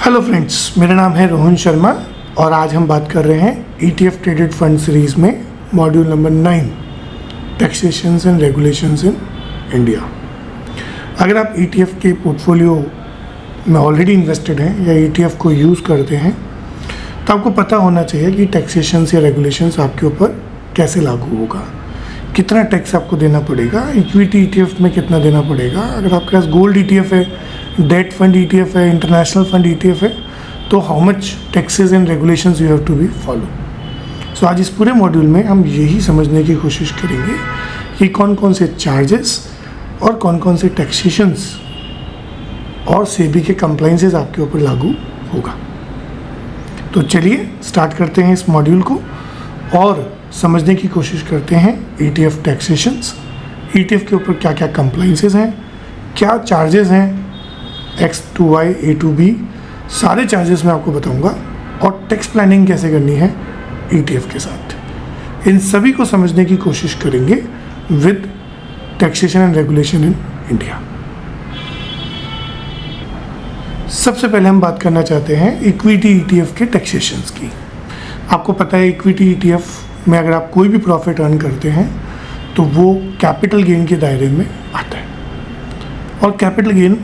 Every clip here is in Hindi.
हेलो फ्रेंड्स, मेरा नाम है रोहन शर्मा और आज हम बात कर रहे हैं ETF ट्रेडेड फंड सीरीज़ में module number 9 taxations and regulations in India. अगर आप ETF के पोर्टफोलियो में ऑलरेडी इन्वेस्टेड हैं या ETF को यूज़ करते हैं तो आपको पता होना चाहिए कि टैक्सेशंस या रेगुलेशंस आपके ऊपर कैसे लागू होगा, कितना टैक्स आपको देना पड़ेगा, इक्विटी ETF में कितना देना पड़ेगा। अगर आपके पास गोल्ड ETF है, डेट फंड ETF है, इंटरनेशनल फंड ETF है, तो how much taxes and regulations you have to be follow. So आज इस पूरे मॉड्यूल में हम यही समझने की कोशिश करेंगे कि कौन कौन से चार्जेस और कौन कौन से टैक्सेशंस और सेबी के कंप्लाइंसेस आपके ऊपर लागू होगा। तो चलिए स्टार्ट करते हैं इस मॉड्यूल को और समझने की कोशिश करते हैं ETF टैक्सेशंस, ETF के ऊपर क्या क्या कंप्लाइंसेस हैं, क्या चार्जेस हैं, X to Y, A to B, सारे चार्जेस मैं आपको बताऊंगा और टैक्स प्लानिंग कैसे करनी है ETF के साथ। इन सभी को समझने की कोशिश करेंगे with taxation and regulation in India. सबसे पहले हम बात करना चाहते हैं इक्विटी ETF के टैक्सेशंस की। आपको पता है इक्विटी ETF में अगर आप कोई भी प्रॉफिट अर्न करते हैं तो वो कैपिटल गेन के दायरे में आता है और कैपिटल गेन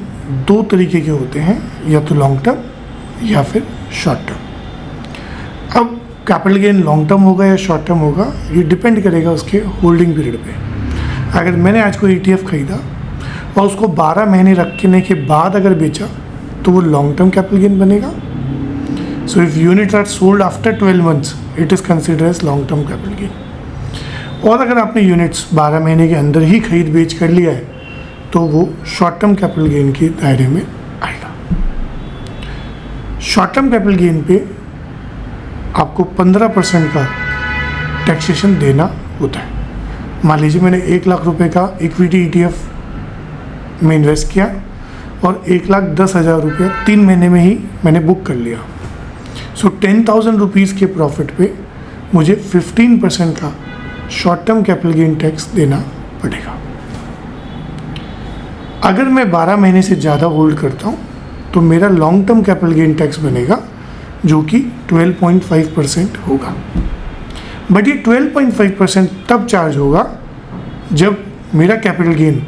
दो तरीके के होते हैं, या तो लॉन्ग टर्म या फिर शॉर्ट टर्म। अब कैपिटल गेन लॉन्ग टर्म होगा या शॉर्ट टर्म होगा ये डिपेंड करेगा उसके होल्डिंग पीरियड पे। अगर मैंने आज कोई ETF खरीदा और उसको 12 महीने रखने के बाद अगर बेचा तो वो लॉन्ग टर्म कैपिटल गेन बनेगा। So if units are sold after 12 months it is considered as long term capital gain. और अगर आपने यूनिट्स 12 महीने के अंदर ही खरीद बेच कर लिया है तो वो शॉर्ट टर्म कैपिटल गेन के दायरे में आएगा। शॉर्ट टर्म कैपिटल गेन पे आपको 15% का टैक्सेशन देना होता है। मान लीजिए मैंने 1 लाख रुपए का इक्विटी ETF में इन्वेस्ट किया और 1,10,000 रुपया 3 महीने में ही मैंने बुक कर लिया। सो 10,000 रुपीज़ के प्रॉफिट पे मुझे 15% का short term capital gain tax देना पड़ेगा। अगर मैं 12 महीने से ज़्यादा होल्ड करता हूँ तो मेरा long term capital gain tax बनेगा जो कि 12.5% होगा। बट ये 12.5% तब चार्ज होगा जब मेरा कैपिटल गेन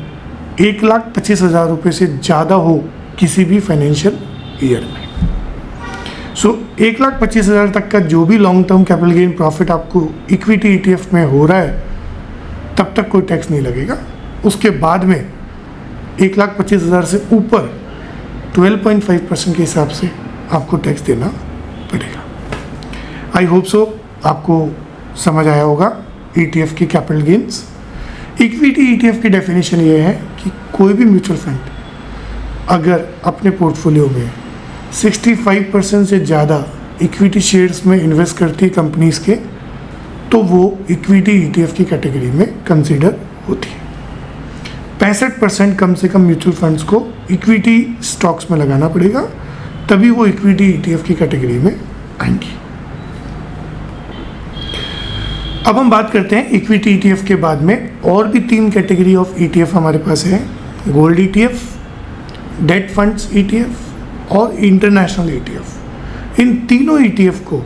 1,25,000 रुपये से ज़्यादा हो किसी भी फाइनेंशियल ईयर में। सो 1,25,000 तक का जो भी long term capital gain profit आपको इक्विटी ETF में हो रहा है तब तक कोई टैक्स नहीं लगेगा। उसके बाद में 1,25,000 से ऊपर 12.5% के हिसाब से आपको टैक्स देना पड़ेगा। आई होप सो आपको समझ आया होगा ETF की कैपिटल गेन्स। इक्विटी ETF की डेफिनेशन ये है कि कोई भी म्यूचुअल फंड अगर अपने पोर्टफोलियो में 65% से ज़्यादा इक्विटी शेयर्स में इन्वेस्ट करती है कंपनीज के तो वो इक्विटी ETF की कैटेगरी में कंसिडर होती है। 65% कम से कम म्यूचुअल फंड्स को इक्विटी स्टॉक्स में लगाना पड़ेगा तभी वो इक्विटी ETF की कैटेगरी में आएंगी। अब हम बात करते हैं इक्विटी ETF के बाद में और भी 3 कैटेगरी ऑफ ETF हमारे पास है, gold ETF, date funds ETF और इंटरनेशनल ETF। इन तीनों ETF को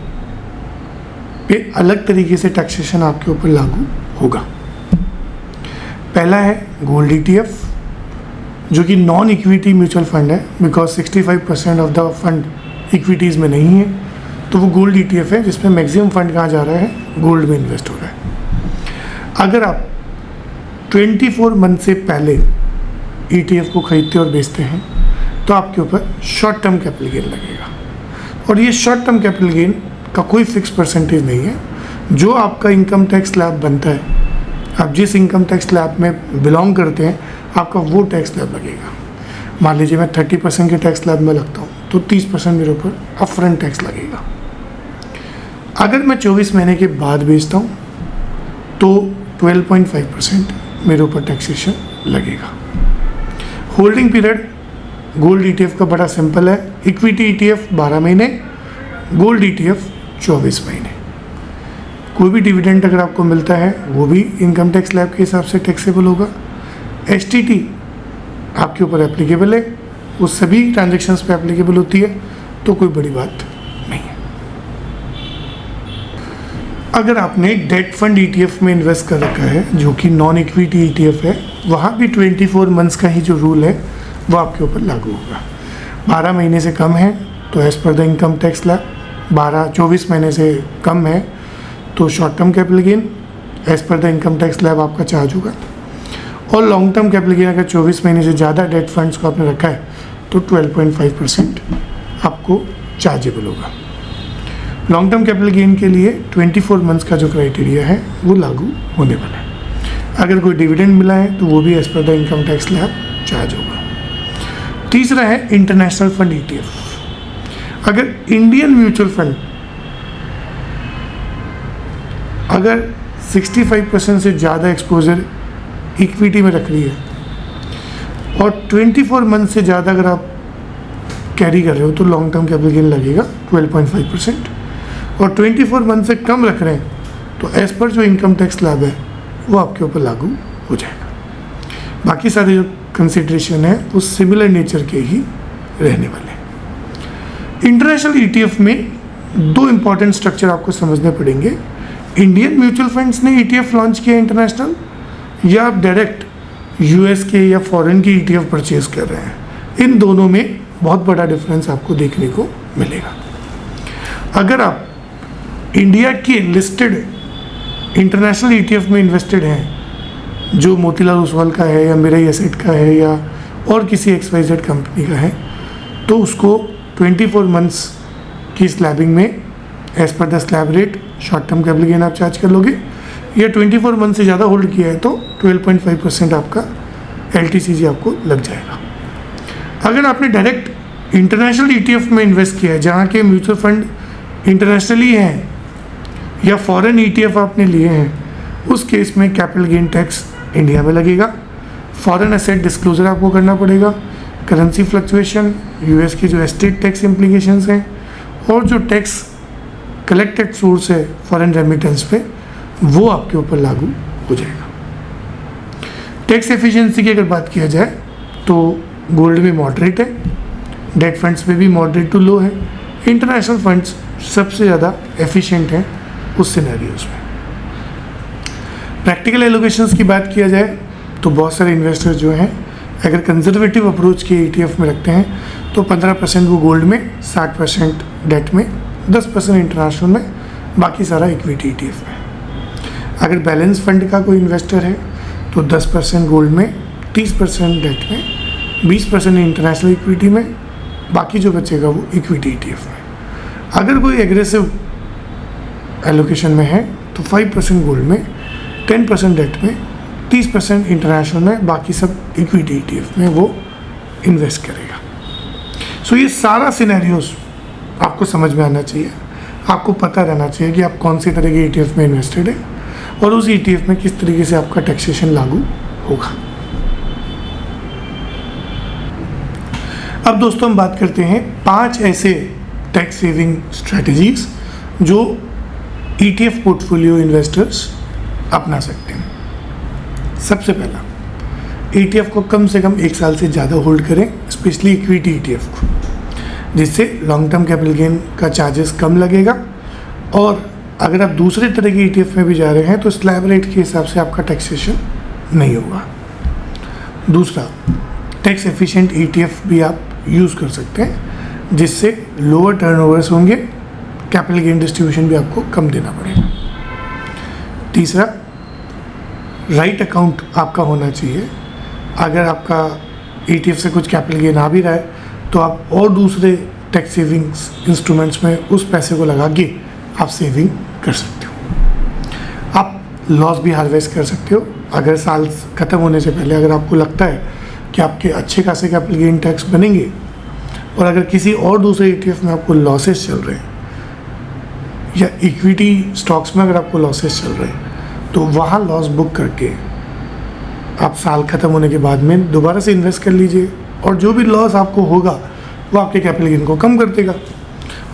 पे अलग तरीके से टैक्सेशन आपके ऊपर लागू होगा। पहला है गोल्ड ETF जो कि नॉन इक्विटी म्यूचुअल फंड है because 65% of the fund equities में नहीं है तो वो गोल्ड ETF है जिसमें मैक्सिमम फंड कहाँ जा रहा है, गोल्ड में इन्वेस्ट हो रहा है। अगर आप 24 मंथ से पहले ETF को खरीदते और बेचते हैं तो आपके ऊपर शॉर्ट टर्म कैपिटल गेन लगेगा और ये शॉर्ट टर्म कैपिटल गेन का कोई फिक्स परसेंटेज नहीं है। जो आपका इनकम टैक्स स्लैब बनता है, आप जिस इनकम टैक्स स्लैब में बिलोंग करते हैं आपका वो टैक्स स्लैब लगेगा। मान लीजिए मैं 30% के टैक्स स्लैब में लगता हूँ तो 30% मेरे ऊपर अपफ्रंट टैक्स लगेगा। अगर मैं 24 महीने के बाद बेचता हूँ तो 12.5% मेरे ऊपर टैक्सेशन लगेगा। होल्डिंग पीरियड गोल्ड ETF का बड़ा सिंपल है, इक्विटी ETF 12 महीने, गोल्ड ETF 24 महीने। कोई भी डिविडेंड अगर आपको मिलता है वो भी इनकम टैक्स स्लैब के हिसाब से टैक्सेबल होगा। STT आपके ऊपर एप्लीकेबल है, वो सभी ट्रांजेक्शन्स पे एप्लीकेबल होती है तो कोई बड़ी बात नहीं है। अगर आपने डेट फंड ETF में इन्वेस्ट कर रखा है जो कि नॉन इक्विटी ETF है, वहाँ भी 24 मंथ्स का ही जो रूल है वो आपके ऊपर लागू होगा। 12 महीने से कम है तो as per the income tax slab, 24 महीने से कम है तो short term capital gain as per the income tax slab आपका चार्ज होगा। और लॉन्ग टर्म कैपिटल गेन अगर 24 महीने से ज़्यादा डेट फंड्स को आपने रखा है तो 12.5% आपको चार्जेबल होगा। लॉन्ग टर्म कैपिटल गेन के लिए 24 मंथ्स का जो क्राइटेरिया है वो लागू होने वाला है। अगर कोई डिविडेंड मिला है तो वो भी as per the income tax slab charge होगा। तीसरा है इंटरनेशनल फंड ETF। अगर इंडियन म्यूचुअल फंड अगर 65% से ज़्यादा एक्सपोजर इक्विटी में रख रही है और 24 मंथ से ज़्यादा अगर आप कैरी कर रहे हो तो लॉन्ग टर्म कैपिटल गेन लगेगा 12.5%, और 24 मंथ से कम रख रहे हैं तो एज़ पर जो इनकम टैक्स स्लैब है वो आपके ऊपर लागू हो जाएगा। बाकी सारे जो कंसिडरेशन है वो सिमिलर नेचर के ही रहने वाले हैं। इंटरनेशनल ETF में 2 इम्पॉर्टेंट स्ट्रक्चर आपको समझने पड़ेंगे। इंडियन म्यूचुअल फंड्स ने ETF लॉन्च किया इंटरनेशनल, या आप डायरेक्ट US के या फॉरेन की ETF परचेज कर रहे हैं। इन दोनों में बहुत बड़ा डिफरेंस आपको देखने को मिलेगा। अगर आप इंडिया के लिस्टेड इंटरनेशनल ETF में इन्वेस्टेड हैं जो मोतीलाल ओसवाल का है या मिराई एसेट का है या और किसी XYZ कंपनी का है, तो उसको 24 मंथ्स की स्लैबिंग में as per the slab rate short term capital gain आप चार्ज कर लोगे, या 24 मंथ से ज़्यादा होल्ड किया है तो 12.5% आपका LTCG आपको लग जाएगा। अगर आपने डायरेक्ट इंटरनेशनल ETF में इन्वेस्ट किया है जहाँ के म्यूचुअल फंड इंटरनेशनली हैं या फॉरेन ETF आपने लिए हैं, उस केस में कैपिटल गेन टैक्स इंडिया में लगेगा। फॉरेन एसेट डिस्क्लोजर आपको करना पड़ेगा, करेंसी फ्लक्चुएशन, US की जो एस्टेट टैक्स इम्प्लीकेशंस हैं और जो टैक्स कलेक्टेड सोर्स है फॉरेन रेमिटेंस पे वो आपके ऊपर लागू हो जाएगा। टैक्स एफिशिएंसी की अगर बात किया जाए तो गोल्ड में मॉडरेट है, डेट फंड्स में भी मॉडरेट टू लो है, इंटरनेशनल फंड्स सबसे ज़्यादा एफिशिएंट हैं उस सिनेरियोज में। प्रैक्टिकल एलोकेशंस की बात किया जाए तो बहुत सारे इन्वेस्टर्स जो हैं अगर कंजर्वेटिव अप्रोच के ETF में रखते हैं तो 15% वो गोल्ड में, 60% डेट में, 10% इंटरनेशनल में, बाकी सारा इक्विटी ETF में। अगर बैलेंस फंड का कोई इन्वेस्टर है तो 10% गोल्ड में, 30% डेट में, 20% इंटरनेशनल इक्विटी में, बाकी जो बचेगा वो इक्विटी ETF में। अगर कोई एग्रेसिव एलोकेशन में है तो 5% गोल्ड में, 10% डेट में, 30% इंटरनेशनल में, बाकी सब इक्विटी ETF में वो इन्वेस्ट करेगा। सो ये सारा सिनेरियोज आपको समझ में आना चाहिए, आपको पता रहना चाहिए कि आप कौन सी तरह के ETF में इन्वेस्टेड है और उस ETF में किस तरीके से आपका टैक्सेशन लागू होगा। अब दोस्तों हम बात करते हैं 5 ऐसे टैक्स सेविंग स्ट्रेटजीज जो ETF पोर्टफोलियो इन्वेस्टर्स अपना सकते हैं। सबसे पहला, ETF को कम से कम 1 साल से ज़्यादा होल्ड करें, स्पेशली इक्विटी ETF को, जिससे लॉन्ग टर्म कैपिटल गेन का चार्जेस कम लगेगा। और अगर आप दूसरे तरह के ETF में भी जा रहे हैं तो स्लैब रेट के हिसाब से आपका टैक्सेशन नहीं होगा। दूसरा, टैक्स एफिशिएंट ETF भी आप यूज़ कर सकते हैं जिससे लोअर टर्नओवर्स होंगे, कैपिटल गेन डिस्ट्रीब्यूशन भी आपको कम देना पड़ेगा। तीसरा, राइट अकाउंट आपका होना चाहिए। अगर आपका ETF से कुछ कैपिटल गेन आ भी रहा है तो आप और दूसरे टैक्स सेविंग्स इंस्ट्रूमेंट्स में उस पैसे को लगा के आप सेविंग कर सकते हो। आप लॉस भी हार्वेस्ट कर सकते हो। अगर साल ख़त्म होने से पहले अगर आपको लगता है कि आपके अच्छे खासे कैपिटल गेन टैक्स बनेंगे और अगर किसी और दूसरे ETF में आपको लॉसेस चल रहे हैं या इक्विटी स्टॉक्स में अगर आपको लॉसेस चल रहे हैं तो वहाँ लॉस बुक करके आप साल ख़त्म होने के बाद में दोबारा से इन्वेस्ट कर लीजिए और जो भी लॉस आपको होगा वो आपके कैपिटल गेन को कम कर देगा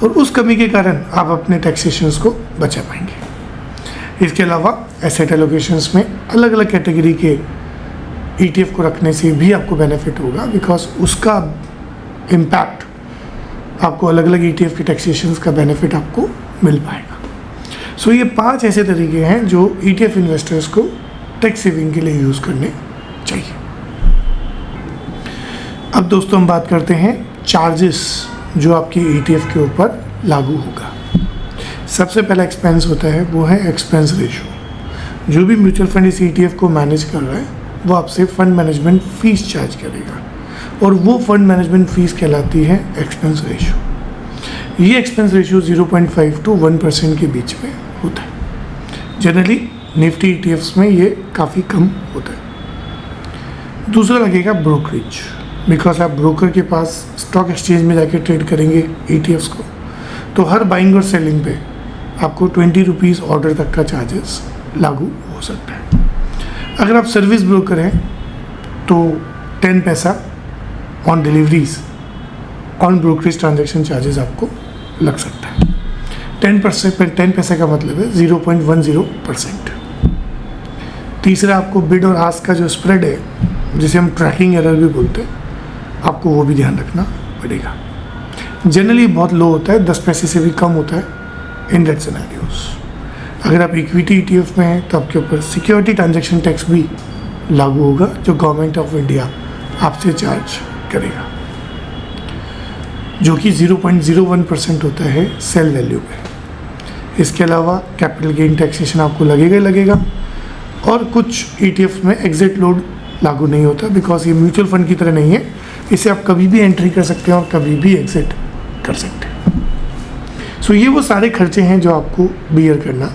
और उस कमी के कारण आप अपने टैक्सेशंस को बचा पाएंगे। इसके अलावा एसेट एलोकेशंस में अलग अलग कैटेगरी के ETF को रखने से भी आपको बेनिफिट होगा, बिकॉज उसका इम्पैक्ट आपको अलग अलग ETF के टैक्सेशंस का बेनिफिट आपको मिल पाएगा। सो ये 5 ऐसे तरीके हैं जो ETF इन्वेस्टर्स को टैक्स सेविंग के लिए यूज़ करने चाहिए। अब दोस्तों हम बात करते हैं चार्जेस जो आपके ETF के ऊपर लागू होगा। सबसे पहला एक्सपेंस होता है वो है एक्सपेंस रेशो। जो भी म्यूचुअल फंड इस ETF को मैनेज कर रहा है वो आपसे फंड मैनेजमेंट फ़ीस चार्ज करेगा और वो फंड मैनेजमेंट फ़ीस कहलाती है एक्सपेंस रेशो। ये एक्सपेंस रेशो 0.5 to 1% के बीच में होता है। जनरली निफ्टी ETFs में ये काफ़ी कम होता है। दूसरा लगेगा ब्रोकरेज, बिकॉज आप ब्रोकर के पास स्टॉक एक्सचेंज में जाके ट्रेड करेंगे ETFs को, तो हर बाइंग और सेलिंग पे आपको 20 रुपीज़ ऑर्डर तक का चार्जेस लागू हो सकता है। अगर आप सर्विस ब्रोकर हैं तो 10 पैसा on deliveries on brokerage transaction charges आपको लग सकता है। 10 पैसे का मतलब है 0.10%। तीसरा आपको बिड और आस्क का जो स्प्रेड है जिसे हम ट्रैकिंग एरर भी बोलते हैं, आपको वो भी ध्यान रखना पड़ेगा। जनरली बहुत लो होता है, 10 पैसे से भी कम होता है इन दैट सिनेरियोस। अगर आप इक्विटी ETF में हैं तो आपके ऊपर सिक्योरिटी ट्रांजैक्शन टैक्स भी लागू होगा जो गवर्नमेंट ऑफ इंडिया आपसे चार्ज करेगा, जो कि 0.01% होता है सेल वैल्यू पे। इसके अलावा कैपिटल गेन टैक्सेशन आपको लगेगा ही लगेगा और कुछ ETF में एग्जिट लोड लागू नहीं होता, बिकॉज ये म्यूचुअल फंड की तरह नहीं है। इसे आप कभी भी एंट्री कर सकते हैं और कभी भी एग्जिट कर सकते हैं। सो ये वो सारे खर्चे हैं जो आपको बियर करना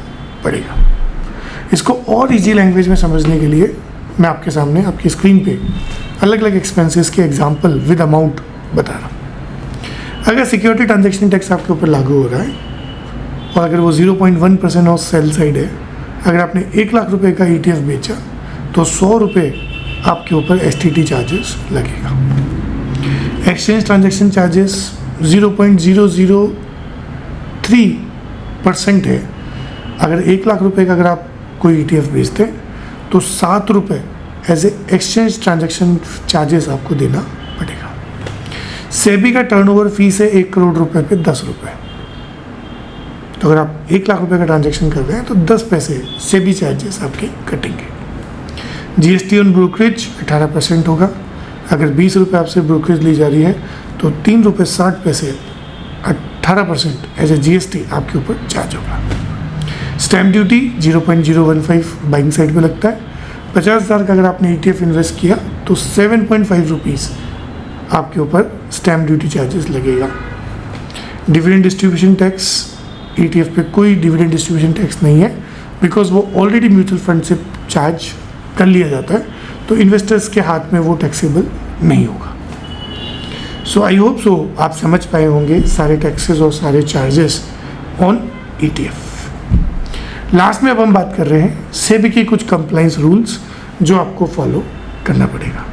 पड़ेगा। इसको और इजी लैंग्वेज में समझने के लिए मैं आपके सामने आपकी स्क्रीन पे अलग अलग एक्सपेंसेस के एग्जांपल विद अमाउंट बता रहा हूँ। अगर सिक्योरिटी ट्रांजैक्शन टैक्स आपके ऊपर लागू हो रहा है और अगर वो 0.1% ऑफ सेल साइड है, अगर आपने 1 लाख रुपए का ETF बेचा तो 100 रुपये आपके ऊपर STT चार्जेस लगेगा। एक्सचेंज ट्रांजैक्शन चार्जेस 0.003% है। अगर 1 लाख रुपए का अगर आप कोई ETF बेचते हैं तो 7 रुपये as a exchange transaction charges आपको देना पड़ेगा। सेबी का टर्नओवर फीस है 1 करोड़ रुपए पे 10 रुपये। तो अगर आप 1 लाख रुपए का ट्रांजैक्शन कर रहे हैं तो 10 पैसे सेबी चार्जेस आपके कटेंगे। GST ऑन ब्रोकरेज 18% होगा। अगर 20 रुपये आपसे ब्रोकरेज ली जा रही है तो 3 रुपये 60 पैसे 18% एज ए GST आपके ऊपर चार्ज होगा। स्टैम्प ड्यूटी 0.015 बाइंग साइड पे लगता है। 50,000 का अगर आपने ETF इन्वेस्ट किया तो 7.5 रुपीज़ आपके ऊपर स्टैम्प ड्यूटी चार्जेस लगेगा। डिविडेंड डिस्ट्रीब्यूशन टैक्स ETF पे कोई डिविडेंड डिस्ट्रीब्यूशन टैक्स नहीं है, बिकॉज वो ऑलरेडी म्यूचुअल फंड से चार्ज कर लिया जाता है, तो इन्वेस्टर्स के हाथ में वो टैक्सेबल नहीं होगा। सो आई होप सो आप समझ पाए होंगे सारे टैक्सेस और सारे चार्जेस ऑन ETF। लास्ट में अब हम बात कर रहे हैं सेबी के कुछ कंप्लाइंस रूल्स जो आपको फॉलो करना पड़ेगा।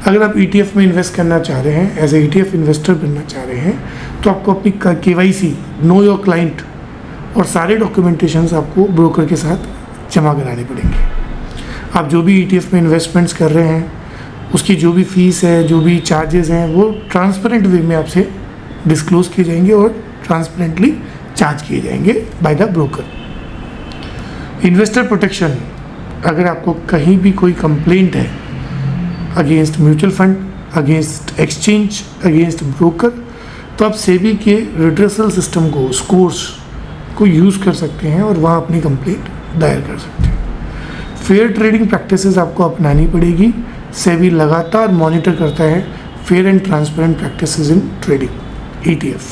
अगर आप ETF में इन्वेस्ट करना चाह रहे हैं, एज ए ETF इन्वेस्टर बनना चाह रहे हैं, तो आपको अपनी KYC नो योर क्लाइंट और सारे डॉक्यूमेंटेशंस आपको ब्रोकर के साथ जमा कराने पड़ेंगे। आप जो भी ETF में इन्वेस्टमेंट्स कर रहे हैं उसकी जो भी फीस है, जो भी चार्जेस हैं, वो ट्रांसपेरेंट वे में आपसे डिस्क्लोज किए जाएंगे और ट्रांसपेरेंटली चार्ज किए जाएंगे by the broker. Investor protection, अगर आपको कहीं भी कोई कंप्लेंट है against mutual fund, against exchange, against broker, तो आप सेबी के रिड्रेसल सिस्टम को, स्कोर्स को यूज़ कर सकते हैं और वहाँ अपनी कंप्लेंट दायर कर सकते हैं। फेयर ट्रेडिंग प्रैक्टिसेस आपको अपनानी पड़ेगी। सेबी लगातार मॉनिटर करता है fair and transparent practices in trading ETF।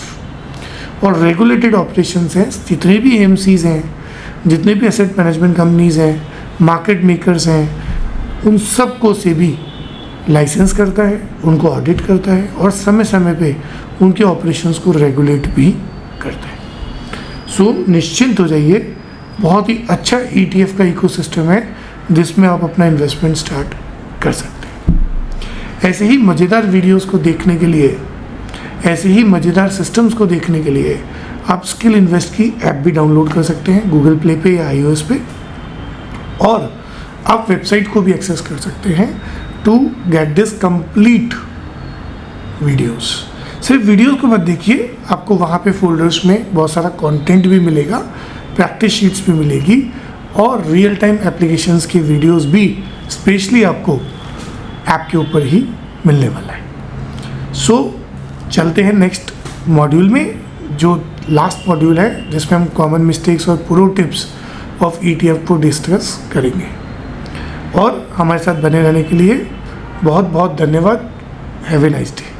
और रेगुलेटेड ऑपरेशंस हैं, जितने भी AMCs हैं, जितने भी एसेट मैनेजमेंट कंपनीज हैं, मार्केट मेकर्स हैं, उन सब को सेबी लाइसेंस करता है, उनको ऑडिट करता है और समय समय पे उनके ऑपरेशंस को रेगुलेट भी करता है। सो निश्चिंत हो जाइए, बहुत ही अच्छा ETF का इकोसिस्टम है जिसमें आप अपना इन्वेस्टमेंट स्टार्ट कर सकते हैं। ऐसे ही मज़ेदार वीडियोस को देखने के लिए, ऐसे ही मज़ेदार सिस्टम्स को देखने के लिए आप स्किल इन्वेस्ट की ऐप भी डाउनलोड कर सकते हैं गूगल प्ले पे या iOS पे, और आप वेबसाइट को भी एक्सेस कर सकते हैं to get this complete videos. सिर्फ वीडियोस को मत देखिए, आपको वहाँ पे फोल्डर्स में बहुत सारा कंटेंट भी मिलेगा, प्रैक्टिस शीट्स भी मिलेगी और रियल टाइम एप्लीकेशंस की वीडियोस भी स्पेशली आपको ऐप के ऊपर ही मिलने वाला है। सो चलते हैं नेक्स्ट मॉड्यूल में, जो लास्ट मॉड्यूल है जिसमें हम कॉमन मिस्टेक्स और प्रो टिप्स ऑफ ETF को डिस्कस करेंगे। और हमारे साथ बने रहने के लिए बहुत बहुत धन्यवाद। Have a nice day.